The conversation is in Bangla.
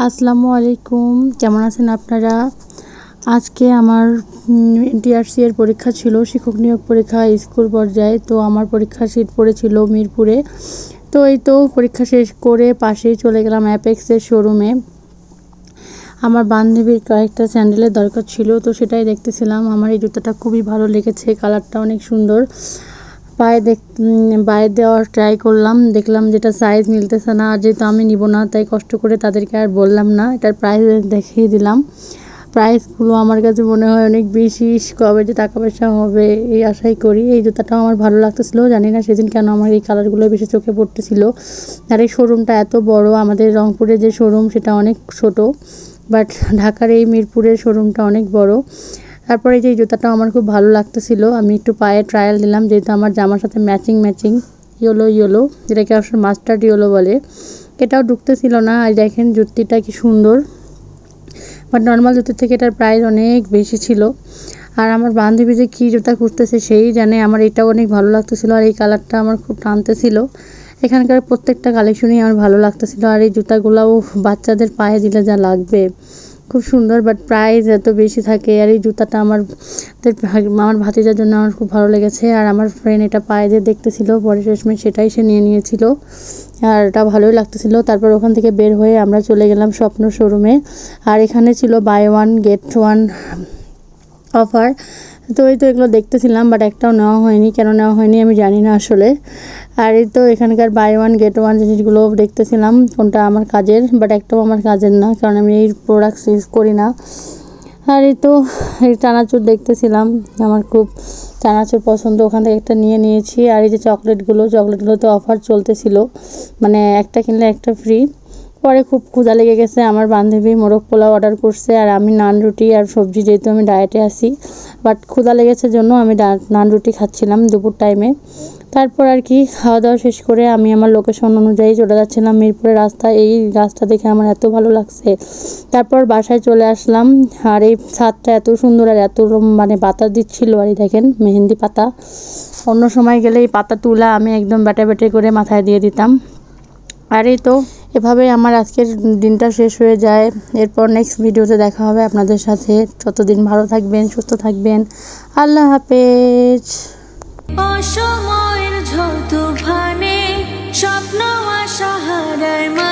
আসসালামু আলাইকুম, কেমন আছেন আপনারা? আজকে আমার ডিআরসি এর পরীক্ষা ছিল, শিক্ষক নিয়োগ পরীক্ষা স্কুল পর্যায়ে। তো আমার পরীক্ষার সিট পড়েছিল মিরপুরে। তো এই তো পরীক্ষা শেষ করে পাশেই চলে গেলাম অ্যাপেক্সের শোরুমে। আমার বান্ধবীর কয়েকটা স্যান্ডেলের দরকার ছিল, তো সেটাই দেখতেছিলাম। আমার এই জুতাটা খুবই ভালো লেগেছে, কালারটা অনেক সুন্দর। পায়ে দেওয়ার ট্রাই করলাম, দেখলাম যেটা সাইজ মিলতেছে না। আর যেহেতু আমি নিব না, তাই কষ্ট করে তাদেরকে আর বললাম না, এটার প্রাইস দেখিয়ে দিলাম। প্রাইসগুলো আমার কাছে মনে হয় অনেক বেশি, কবে যে টাকা পয়সা হবে এই আশাই করি। এই জুতাটাও আমার ভালো লাগতেছিল, জানি না সেদিন কেন আমার এই কালারগুলো বেশি চোখে পড়তেছিল। আর এই শোরুমটা এত বড়, আমাদের রংপুরে যে শোরুম সেটা অনেক ছোট, বাট ঢাকার এই মিরপুরের শোরুমটা অনেক বড়। তারপরে এই যে জুতাটা আমার খুব ভালো লাগতেছিল, আমি একটু পায়ে ট্রায়াল দিলাম, যেহেতু আমার জামার সাথে ম্যাচিং ইয়েলো যেটাকে আসলে মাস্টার্ড ইয়েলো বলে। এটাও ঢুকতেছিল না। আর দেখেন জুতিটা কি সুন্দর, বাট নর্মাল জুতির থেকে এটার প্রাইস অনেক বেশি ছিল। আর আমার বান্ধবী যে কী জুতা খুঁজতেছে সেই জানে। আমার এটাও অনেক ভালো লাগতেছিল, আর এই কালারটা আমার খুব টানতেছিল। এখানকার প্রত্যেকটা কালেকশনই আমার ভালো লাগতেছিল। আর এই জুতাগুলোও বাচ্চাদের পায়ে দিলে যা লাগবে, খুব সুন্দর, বাট প্রাইস এত বেশি থাকে। আর এই জুতাটা আমার ভাতিজার জন্য আমার খুব ভালো লেগেছে। আর আমার ফ্রেন্ড এটা পায়ে দিয়ে দেখতেছিল, পরে শেষমেশ সেটাই সে নিয়ে নিয়েছিল। আর এটা ভালোই লাগতেছিল। তারপর ওখান থেকে বের হয়ে আমরা চলে গেলাম স্বপ্ন শোরুমে। আর এখানে ছিল buy one get one offer. তো এই তো এগুলো দেখতেছিলাম, বাট একটাও নেওয়া হয়নি। কেন নেওয়া হয়নি আমি জানি না আসলে। আর এই তো এখানকার বাই ওয়ান গেট ওয়ান জিনিসগুলো দেখতেছিলাম, কোনটা আমার কাজের, বাট একটাও আমার কাজের না, কারণ আমি এই প্রোডাক্টস ইউজ করি না। আর এই তো এই চানাচুর দেখতেছিলাম, আমার খুব চানাচুর পছন্দ, ওখান থেকে একটা নিয়ে নিয়েছি। আর এই যে চকলেটগুলোতে অফার চলতেছিল, মানে একটা কিনলে একটা ফ্রি। পরে খুব ক্ষুধা লেগে গেছে, আমার বান্ধবী মোরগ পোলাও অর্ডার করছে, আর আমি নান রুটি আর সবজি, যেহেতু আমি ডায়েটে আছি। বাট ক্ষুধা লেগেছে জন্য আমি নান রুটি খাচ্ছিলাম দুপুর টাইমে। তারপর আর কি খাওয়া দাওয়া শেষ করে আমি আমার লোকেশন অনুযায়ী চলে যাচ্ছিলাম মিরপুরের রাস্তা। এই রাস্তা দেখে আমার এত ভালো লাগছে। তারপর বাসায় চলে আসলাম। আর এই ছাদটা এত সুন্দর, আর এত মানে বাতাস দিচ্ছিল। আর এই দেখেন মেহেন্দি পাতা, অন্য সময় গেলে এই পাতা তুলা আমি একদম ব্যাটে করে মাথায় দিয়ে দিতাম। আর এই তো এভাবে আমার আজকের দিনটা শেষ হয়ে যায়। এরপর নেক্সট ভিডিওতে দেখা হবে আপনাদের সাথে। ততদিন ভালো থাকবেন, সুস্থ থাকবেন। আল্লাহ হাফেজ। অসময়ের ঝড় তুফানে স্বপ্ন আশা হারায়।